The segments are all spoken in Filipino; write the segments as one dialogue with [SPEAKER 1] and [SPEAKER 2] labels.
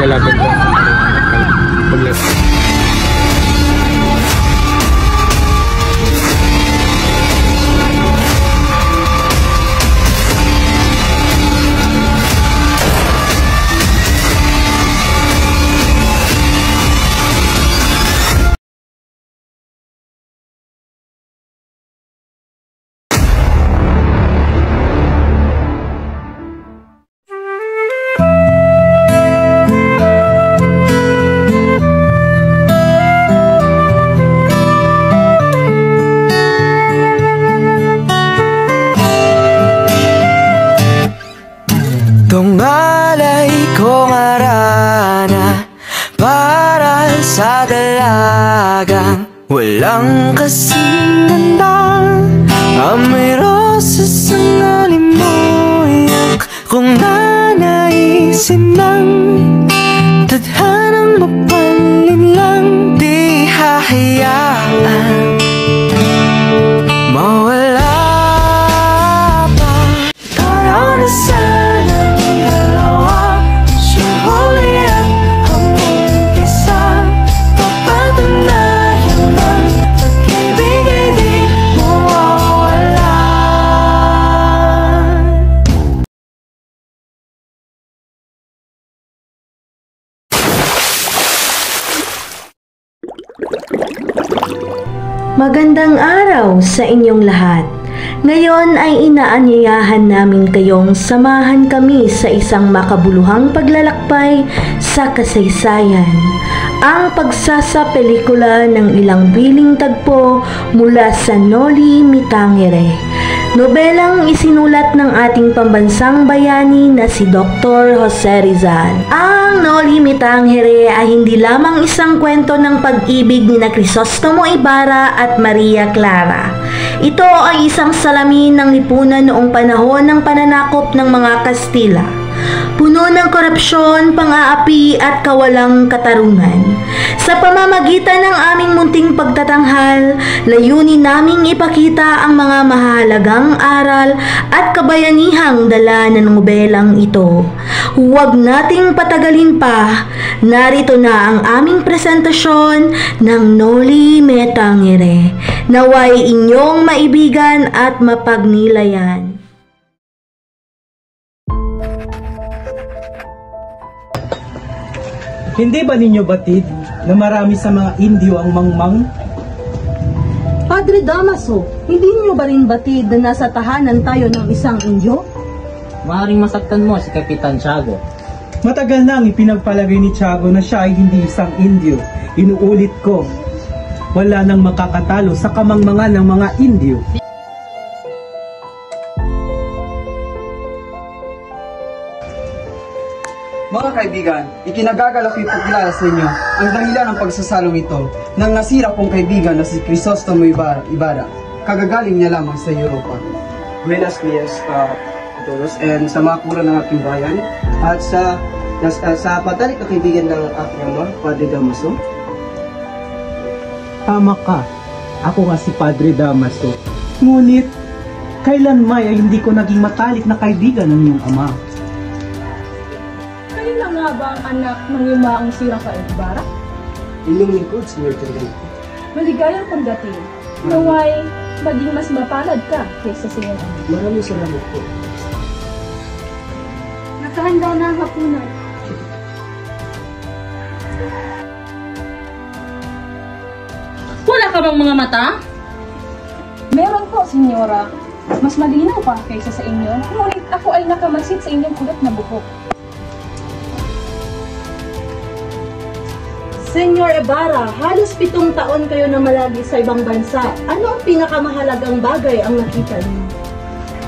[SPEAKER 1] Paglalaban ko paglalaban.
[SPEAKER 2] Tungalay ko marana para sa dalagang walang kasing ganda. Amoy rosas ang nalimuyak kung nanaisin ng tadhanang mapalin lang. Di hahayaan mawala pa tayo na sana.
[SPEAKER 3] Magandang araw sa inyong lahat. Ngayon ay inaanyayahan namin kayong samahan kami sa isang makabuluhang paglalakbay sa kasaysayan. Ang pagsasapelikula ng ilang biling tagpo mula sa Noli Me Tangere. Nobelang isinulat ng ating pambansang bayani na si Dr. Jose Rizal. Ang Noli Me Tangere ay hindi lamang isang kwento ng pag-ibig ni Crisostomo Ibarra at Maria Clara. Ito ay isang salamin ng lipunan noong panahon ng pananakop ng mga Kastila. Puno ng korupsyon, pang-aapi at kawalang katarungan. Sa pamamagitan ng aming munting pagtatanghal, layunin naming ipakita ang mga mahalagang aral at kabayanihang dala ng nobelang ito. Huwag nating patagalin pa, narito na ang aming presentasyon ng Noli Me Tangere. Naway inyong maibigan at mapagnilayan.
[SPEAKER 4] Hindi ba ninyo batid na marami sa mga Indio ang mangmang?
[SPEAKER 3] Padre Damaso, hindi niyo ba rin batid na nasa tahanan tayo ng isang Indio?
[SPEAKER 5] Maaaring masaktan mo si Kapitan Tiago.
[SPEAKER 4] Matagal nang ipinagpalagay ni Tiago na siya ay hindi isang Indio. Inuulit ko, wala nang makakatalo sa kamangmangan ng mga Indio.
[SPEAKER 6] Mga kaibigan, ikinagagalak ko ipakilala sa inyo ang dahilan ng pagsasalong ito ng nasira kong kaibigan na si Crisostomo Ibarra. Kagagaling niya lamang sa Europa. Buenos dias a todos and sa mga kura ng aking bayan at sa patalik na kaibigan ng aking ama, Padre Damaso.
[SPEAKER 4] Tama ka, ako nga si Padre Damaso. Ngunit, kailanmay ay hindi ko naging matalik na kaibigan ng iyong ama.
[SPEAKER 7] Nga ba ang anak ng yumaong sirang ka Ibarra?
[SPEAKER 6] Inyong lingkod, Sr. Turing.
[SPEAKER 7] Maligayang pagdating. Naway, maging mas mapalad ka kaysa sa iyong ama.
[SPEAKER 6] Maraming salamat po.
[SPEAKER 7] Nakahanda na ang hapunan.
[SPEAKER 8] Wala ka bang mga mata?
[SPEAKER 7] Meron po, Senyora. Mas malinaw pa kaysa sa inyo, ngunit ako ay nakamasid sa inyong kulat na buhok.
[SPEAKER 3] Senyor Ibarra, halos 7 taon kayo na malagi sa ibang bansa. Ano ang pinakamahalagang bagay ang nakita niyo?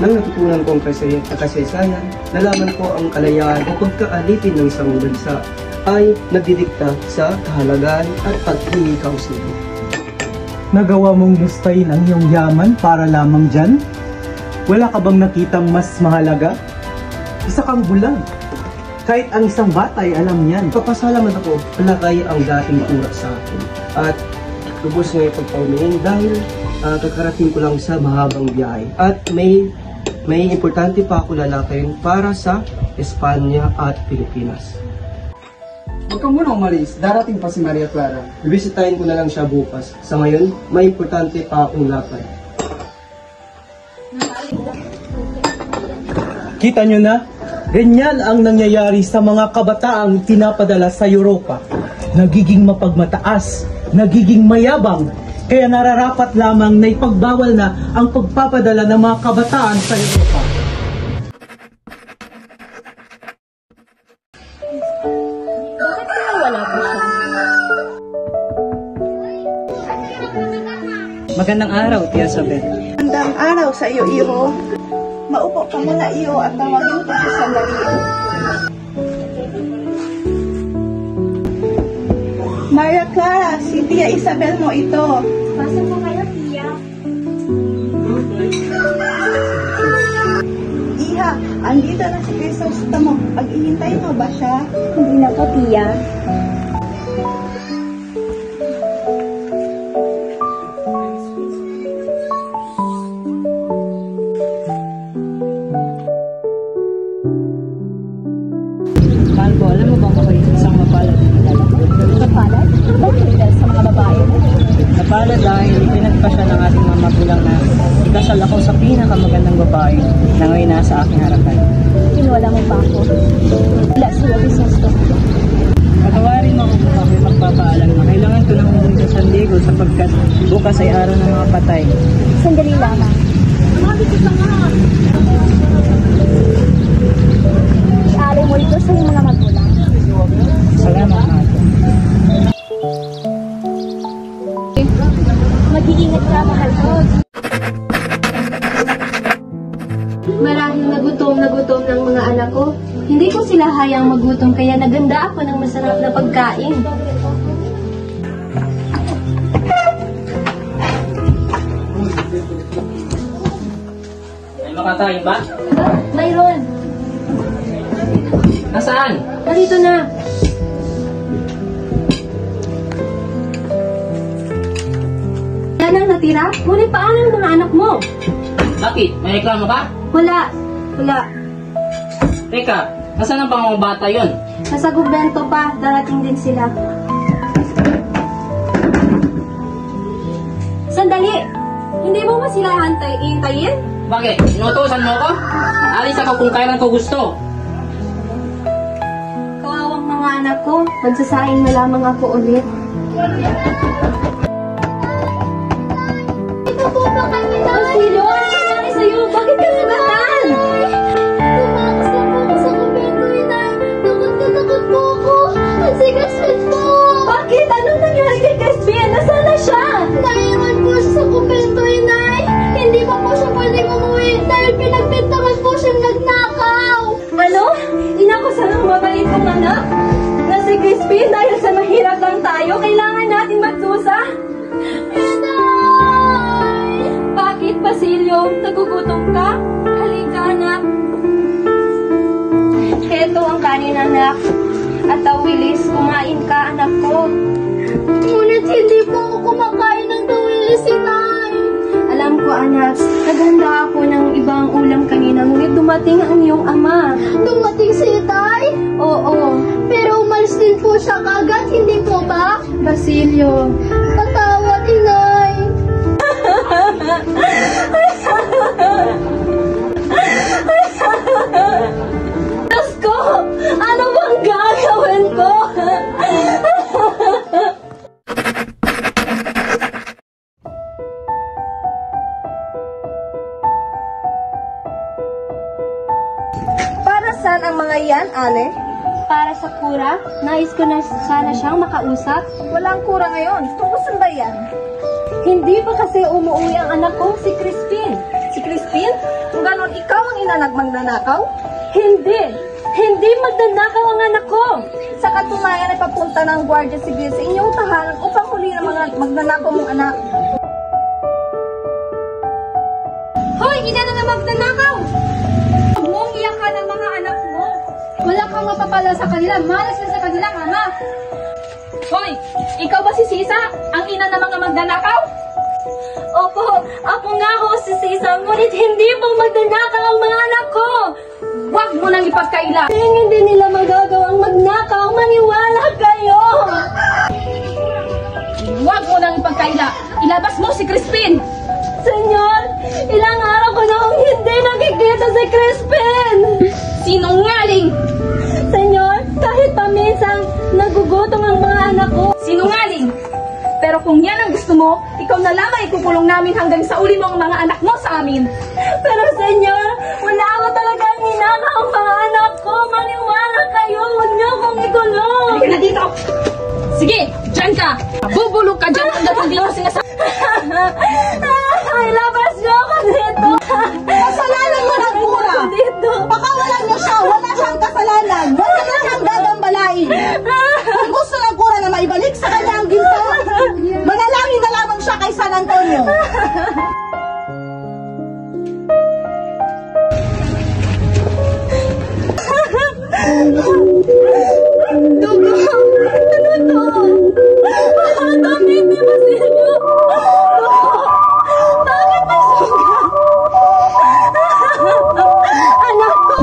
[SPEAKER 8] Nang natutunan ko ang kasaysayan, nalaman ko ang kalayaan o pagkaalipin ng isang bansa ay nagdidikta sa kahalagaan at pag-hihikaw sa iyo.
[SPEAKER 4] Nagawa mong lustayin ang iyong yaman para lamang dyan? Wala ka bang nakitang mas mahalaga? Isa kang bulag. Kahit ang isang bata ay alam niyan.
[SPEAKER 8] Papasalamat ako, palagay ang dating tura sa akin. At lubos ng ipagpaumiin dahil kakarating ko lang sa mahabang biyahe. At may importante pa ako lalakayin para sa Espanya at Pilipinas.
[SPEAKER 6] Huwag ka muna umalis, darating pa si Maria Clara.
[SPEAKER 8] Ibisitahin ko na lang siya bukas. Sa ngayon, may importante pa akong lakad.
[SPEAKER 4] Kita nyo na? Ganyan ang nangyayari sa mga kabataang pinapadala sa Europa. Nagiging mapagmataas, nagiging mayabang, kaya nararapat lamang na ipagbawal na ang pagpapadala ng mga kabataan sa Europa.
[SPEAKER 7] Bakit kaya wala po siya?
[SPEAKER 5] Magandang araw, Tia Isabel.
[SPEAKER 9] Magandang araw sa iyo, iho. Maupo ka muna, iho, at tawagin ko sa sandali. Maria Clara, si Tia Isabel mo ito.
[SPEAKER 7] Pasok po kayo, Tia.
[SPEAKER 9] Iha, andito na si Crisostomo. Pag-ihintay mo ba siya?
[SPEAKER 7] Hindi na po, Tia.
[SPEAKER 5] Mahal ko, alam mo bang ako'y isang mapalad?
[SPEAKER 7] Kapalad? Bakit dahil sa mga babae?
[SPEAKER 5] Mapalad dahil pinagpasya ng ating mga magulang na ikasal ako sa pinakamagandang babae na ngayon nasa aking harapan.
[SPEAKER 7] Kinuwala mo pa ako. Wala si Crisostomo.
[SPEAKER 5] Patawarin mo ako kung ako'y magpapaalam na kailangan ko nang umuwi sa San Diego sapagkat bukas ay araw ng mga patay.
[SPEAKER 7] Sandali lamang. Iaalay mo ito sa iyong mga magulang.
[SPEAKER 5] Salamat, mahal ko.
[SPEAKER 7] Mag-iingat ka, mahal ko.
[SPEAKER 3] Marahil nagutom ng mga anak ko. Hindi ko sila hayang magutom kaya naganda ako ng masarap na pagkain.
[SPEAKER 5] May makakain ba?
[SPEAKER 3] Mayroon!
[SPEAKER 5] Nasaan?
[SPEAKER 3] Narito na! Yan ang natira? Ngunit paano ang mga anak mo?
[SPEAKER 5] Bakit? May reklamo ka?
[SPEAKER 3] Wala.
[SPEAKER 5] Teka, nasaan ang mga bata yon?
[SPEAKER 3] Nasa gubento pa, darating din sila. Sandali! Hindi mo ba sila hintayin?
[SPEAKER 5] Bakit? Inutusan mo ko? Alis ako kung kailan ko gusto.
[SPEAKER 3] Kawawang mga anak ko, magsasaing na lamang ako ulit. Ito po ba kami na? Basilio, ano nangyari sa'yo? Bakit ka nagatan?
[SPEAKER 10] Tumakas na po ako sa kumpento, inay. Takot po ako. Ang sigas-sigas po.
[SPEAKER 3] Bakit? Anong nangyari kay Crispin? Nasaan na siya?
[SPEAKER 10] Naiwan po siya sa kumpento, inay. Hindi pa po siya pwedeng umuwi dahil pinagbintangan po siyang nagnakaw.
[SPEAKER 3] Ano? Inakusan ng mabait kong anak? Na si Crispin dahil sa mahirap lang tayo, kailangan natin magdusa?
[SPEAKER 10] Inay!
[SPEAKER 3] Bakit, Basilio? Nagugutom ka? Halika, anak. Heto ang kanin, anak. At tawilis, kumain ka, anak ko.
[SPEAKER 10] Ngunit hindi po ako kumakain ng tawilis, inay.
[SPEAKER 3] Alam ko, anak, naghanda ako ng ibang ulam kanina, ngunit dumating ang iyong ama.
[SPEAKER 10] Dumating si itay?
[SPEAKER 3] Oo.
[SPEAKER 10] Pero umalis din po siya kagad, hindi po ba?
[SPEAKER 3] Basilio.
[SPEAKER 10] Patawad, inay.
[SPEAKER 3] Diyos ko! Ano bang gagawin ko?
[SPEAKER 9] Nasaan ang mga iyan, Ale?
[SPEAKER 10] Para sa kura, nais ko na sana siyang makausap.
[SPEAKER 9] Walang kura ngayon. Tungkol saan ba yan?
[SPEAKER 10] Hindi ba kasi umuwi ang anak kong si Crispin?
[SPEAKER 9] Si Crispin? Kung ganon ikaw ang ina nagmagnanakaw?
[SPEAKER 10] Hindi! Hindi magnanakaw ang anak ko!
[SPEAKER 9] Sa katunayan ay papunta ng Guardia Civil sa inyong tahanan upang huli ng mga magnanakaw mong anak.
[SPEAKER 10] Hoy! Ina na nga magnanakaw! Huwag mong iyakan ang mga anak mo! Wala kang mapapala sa kanila, malas na sa kanilang ama!
[SPEAKER 7] Hoy! Ikaw ba si Sisa? Ang ina ng mga magnanakaw?
[SPEAKER 10] Opo, ako nga ho si Sisa, ngunit hindi po magnanakaw ang mga anak ko!
[SPEAKER 7] Huwag mo nang ipagkaila!
[SPEAKER 10] Hindi nila magagawang magnakaw, maniwala kayo!
[SPEAKER 7] Huwag mo nang ipagkaila! Ilabas mo si Crispin!
[SPEAKER 10] Senyor, ilang araw ko na akong hindi nakikita si Crispin!
[SPEAKER 7] Sinungaling!
[SPEAKER 10] Senyor, kahit paminsan, nagugutom ang mga anak ko.
[SPEAKER 7] Sinungaling! Pero kung yan ang gusto mo, ikaw na lamang ikukulong namin hanggang sa uli mo ang mga anak mo sa amin.
[SPEAKER 10] Pero senyor, wala ako talagang ninakaw ang mga anak ko. Maniwala kayo, huwag niyo akong ikulong.
[SPEAKER 7] Halika na dito! Sige, dyan ka! Bubulog ka dyan hanggang hindi mo sinasabi.
[SPEAKER 10] Ay, labas niyo ako dito.
[SPEAKER 9] Kasalanan mo ng kura!
[SPEAKER 10] Dito.
[SPEAKER 9] Pakawalan niyo siya! Wala siyang kasalanan! Wala na siyang gagambalain! Kung gusto ng kura na maibalik sa kanya ang ginto, manalangin na lamang siya kay San Antonio!
[SPEAKER 10] Dugo! Ano to? Dami, di ba sinyo? Dugo! Bakit may suga? Anak ko!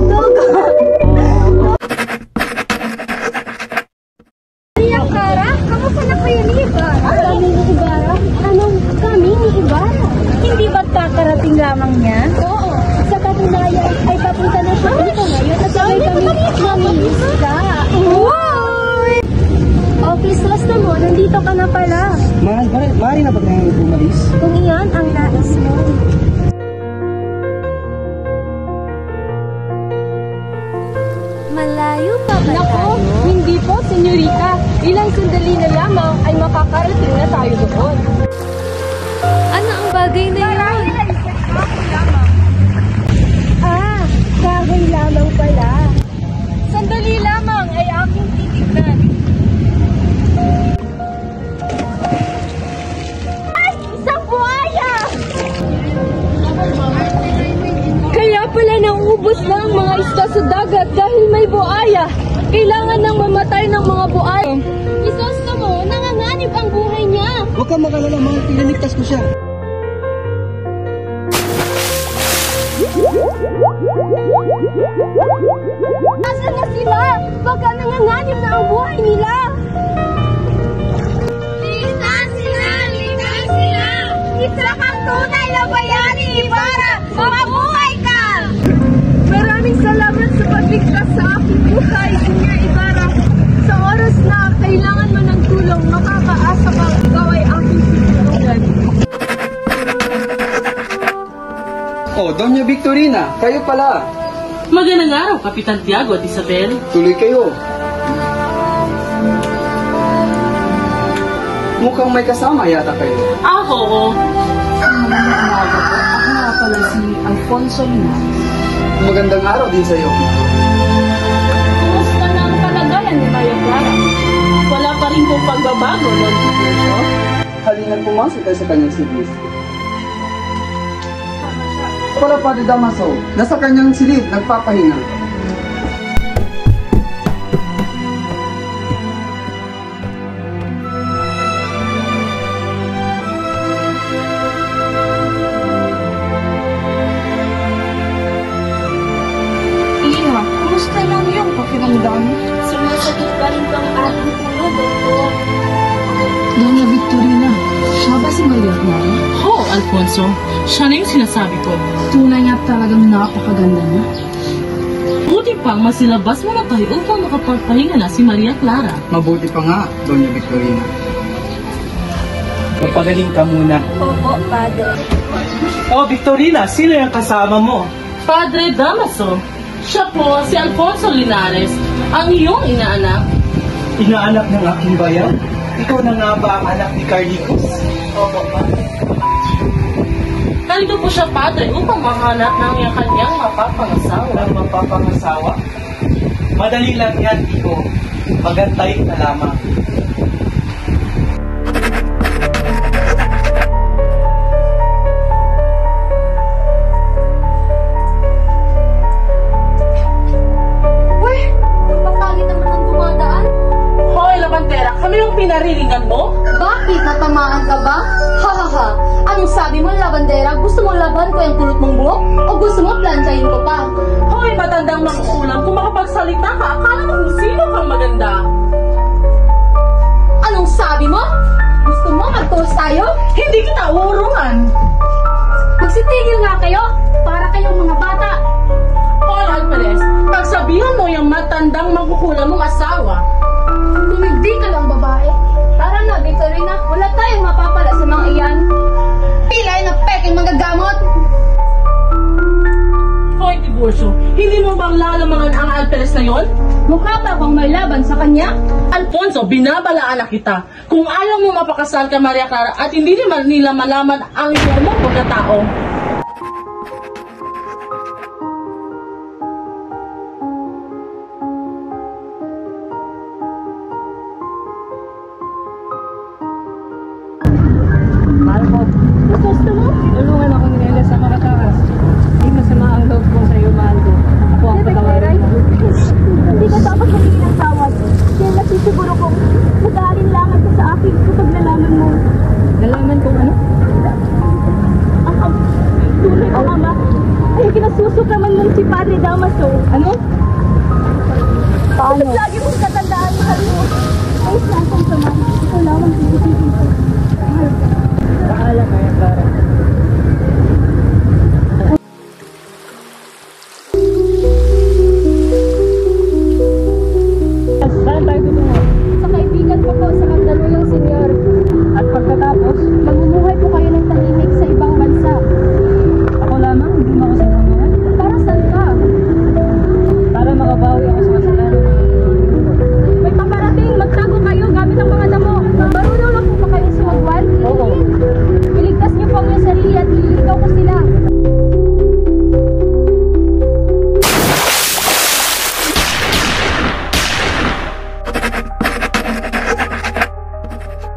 [SPEAKER 10] Dugo! Maria Clara, kamusta na kayo ni Ibarra? Kami ni Ibarra? Anong kami ni Ibarra? Hindi ba't kakarating lamang niya? Oo. Sa katunayan ay papunta na siya dito ngayon at sabay kami mamilis ka. Wow! Oh, Crisostomo, nandito ka na pala.
[SPEAKER 8] Maaari na ba tayong bumalis?
[SPEAKER 10] Kung iyan ang nais mo. Malayo pa ba
[SPEAKER 7] Nako, hindi po, senyorita. Ilang sandali na lamang ay makakarating na tayo doon.
[SPEAKER 10] Ano ang bagay na yun? Ah, kahoy lamang pala.
[SPEAKER 7] Sandali lamang ay aking titignan.
[SPEAKER 10] Ay, isang buhaya!
[SPEAKER 7] Kaya pala nauubos na ang mga isda sa dagat dahil may buaya. Kailangan nang mamatay ng mga buaya.
[SPEAKER 10] Crisostomo, nanganganib ang buhay niya.
[SPEAKER 8] Huwag kang mag-alala, mahal. Pinaligtas ko siya.
[SPEAKER 10] Nasaan na sila? Baka nanganganib na ang buhay nila. Ligtas sila! Ligtas sila! Isa kang tunay na bayani, Ibarra! Mabuhay ka!
[SPEAKER 7] Maraming salamat sa pagligtas sa aking buhay, Dunya Ibarra. Sa oras na kailangan mo ng tulong, makakaasa ka ikaw ay aking tutulungan.
[SPEAKER 6] Oh, Doña Victorina, kayo pala.
[SPEAKER 5] Magandang araw, Kapitan Tiago at Isabel.
[SPEAKER 6] Tuloy kayo. Mukhang may kasama yata kayo.
[SPEAKER 5] Oo.
[SPEAKER 7] Ako nga pala si Alfonso Lina.
[SPEAKER 6] Magandang araw din sa'yo.
[SPEAKER 7] Kumusta na ang kalagayan ni Maria Clara?
[SPEAKER 5] Wala pa rin pong pagbabago, Lord Tiago.
[SPEAKER 6] Halina't pumasok tayo sa kanyang silid. Pala Padre Damaso, nasa kanyang silid, nagpapahinga.
[SPEAKER 7] Iha, kumusta lang yung pakiramdam?
[SPEAKER 10] Sumasakit pa rin po ang ating ulo, Doktor.
[SPEAKER 7] Doña Victorina, siya ba si Maria Clara?
[SPEAKER 5] Oo, Alfonso. Siya na yung sinasabi ko.
[SPEAKER 7] Tunay nga talagang napakaganda niya.
[SPEAKER 5] Buti pang masilabas mo na tayo upang makapagpahinga na si Maria Clara.
[SPEAKER 6] Mabuti pa nga, Doña Victorina. Magpagaling ka muna.
[SPEAKER 10] Opo, Padre.
[SPEAKER 4] Oh, Victorina, sino yung kasama mo?
[SPEAKER 11] Padre Damaso. Siya po si Alfonso Linares, ang iyong inaanak.
[SPEAKER 4] Inaanak ng aking bayan? Ikaw na nga ba ang anak ni Carlitos?
[SPEAKER 11] Opo, Padre. Nandito po siya, Padre, upang mahanap ng kanyang mapapangasawa.
[SPEAKER 4] Ang mapapangasawa? Madali lang yan, Iko. Magantay ka lamang.
[SPEAKER 11] Kami yung pinarilingan mo?
[SPEAKER 10] Bakit? Natamaan ka ba? Hahaha. Anong sabi mo, labandera? Gusto mo laban ko yung kulot mong buhok? O gusto mo plantsahin ko pa?
[SPEAKER 11] Hoy, matandang makukulang. Kung makapagsalita ka, akala mo kung sino kang maganda.
[SPEAKER 10] Anong sabi mo? Gusto mo magtuos tayo?
[SPEAKER 11] Hindi kita uurungan.
[SPEAKER 10] Magsitigil nga kayo para kayong mga bata.
[SPEAKER 11] Hoy, Alperes, pagsabihan mo yung matandang makukulang mong asawa.
[SPEAKER 10] Tumigdi ka lang, babae. Tara na, Victorina. Wala tayong mapapala sa mga iyan. Pilay na peking magagamot.
[SPEAKER 11] Hoy, Tiburcio, hindi mo bang lalamangan ang Alperes na yon?
[SPEAKER 10] Mukha pa akong may laban sa kanya.
[SPEAKER 11] Alfonso, binabalaan na kita. Kung ayaw mo mapakasal ka, Maria Clara, at hindi naman nila malaman ang iyong mong pagkatao.
[SPEAKER 5] Gusto mo? Tulungan ako ni Nela sa makatakas. Hindi masama ang loob ko sa iyo, mahal ko. Ako ang patawarin mo.
[SPEAKER 10] Hindi ka dapat humingi ng tawad. Kaya nasisiguro kong mag-aalinlangan ka sa akin kapag nalaman mo.
[SPEAKER 5] Nalaman kong ano?
[SPEAKER 10] Ang tunay ko, Ama, ay kinasusukaman mong si Padre Damaso.
[SPEAKER 5] Ano?
[SPEAKER 10] Paano? Lagi mong katandaan, mahal mo. Ay, saan kong sama? Ito lang ang pipipigil ko. Mahal ka.
[SPEAKER 5] Bahala kaya, Clara. Saan tayo tutungo?
[SPEAKER 10] Sa kaibigan ko po sa Magdaluyong Senyor.
[SPEAKER 5] At pagkatapos,
[SPEAKER 10] Mamumuhay po kayo ng tahimik sa ibang bansa.
[SPEAKER 5] ako lamang, hindi mo ako sinungan.
[SPEAKER 10] Para saan ka?
[SPEAKER 5] Para makabawi ako sa kasalanan ng
[SPEAKER 10] May paparating, magtago kayo gamit ang mga damo. Marunong lang po ba kayo sumagwan?
[SPEAKER 5] Oo.
[SPEAKER 10] Iligtas niyo po ang iyong sarili at ililigaw ko sila.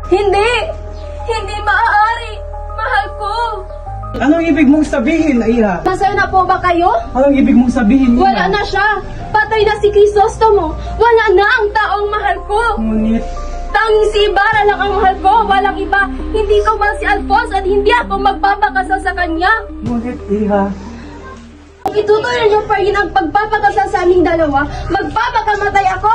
[SPEAKER 10] Hindi! Hindi maaari! Mahal ko!
[SPEAKER 4] Anong ibig mong sabihin, Iha?
[SPEAKER 10] Masaya na po ba kayo?
[SPEAKER 4] Anong ibig mong sabihin, Iha?
[SPEAKER 10] Wala na siya! Patay na si Crisostomo! Wala na ang taong mahal ko!
[SPEAKER 4] Ngunit,
[SPEAKER 10] Tanging si Ibarra lang ang mahal ko! Walang iba! Hindi ko man si Alfonso at hindi ako magpapakasal sa kanya!
[SPEAKER 4] ngunit, Iha.
[SPEAKER 10] Kung itutuloy niyo pa rin ang pagpapakasal sa aming dalawa, magpapakamatay ako!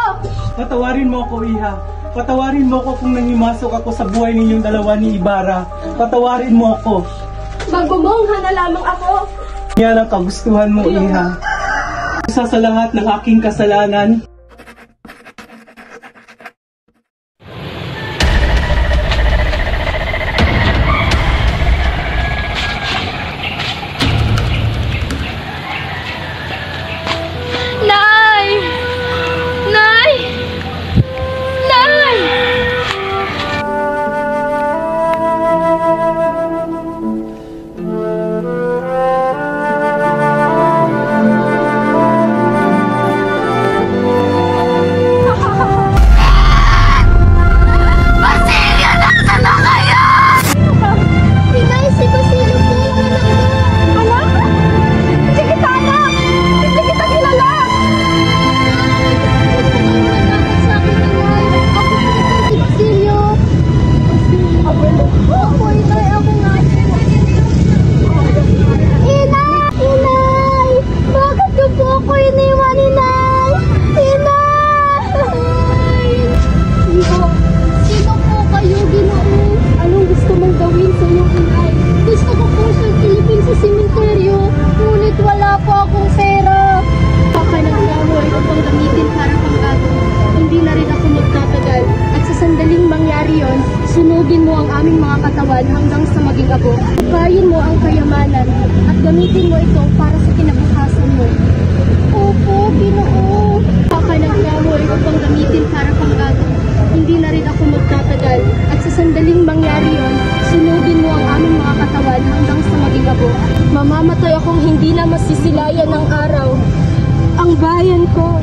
[SPEAKER 4] Patawarin mo ako, Iha. Patawarin mo ako kung nangimasok ako sa buhay ninyong dalawa ni Ibarra. Patawarin mo ako.
[SPEAKER 10] Magbumungha na lamang ako!
[SPEAKER 4] Yan ang kagustuhan mo, Iha. Isa sa lahat ng aking kasalanan,
[SPEAKER 10] Nay! Nay! Nay! Basilio, nasa na kayo? Inay, si Basilio po yung anak ko. Anak? Hindi kita anak! Hindi kita kilala! Sa akin, Inay. Ako po si Basilio. Ako, Inay. Ako nga. Inay! Inay! Bakit niyo po ako iniwan, Inay? Inay! Sino po kayo, Ginoo? Anong gusto mong gawin sa iyong inay? Gusto ko po siyang ilipin sa simenteryo, ngunit wala po akong pera. Baka naglaho ito pang gamitin para panggato. Hindi na rin ako magtatagal. At sa sandaling mangyari yon, Sunugin mo ang aming mga katawan hanggang sa maging abo. Hukayin mo ang kayamanan at gamitin mo ito para sa kinabukasan mo. Opo, Ginoo. Baka ng kahoy upang gamitin para panggato. Hindi na rin ako magtatagal. At sa sandaling mangyari yon, sunugin mo ang aming mga katawan hanggang sa maging abo. Mamamatay akong hindi na masisilayan ng araw. Ang bayan ko.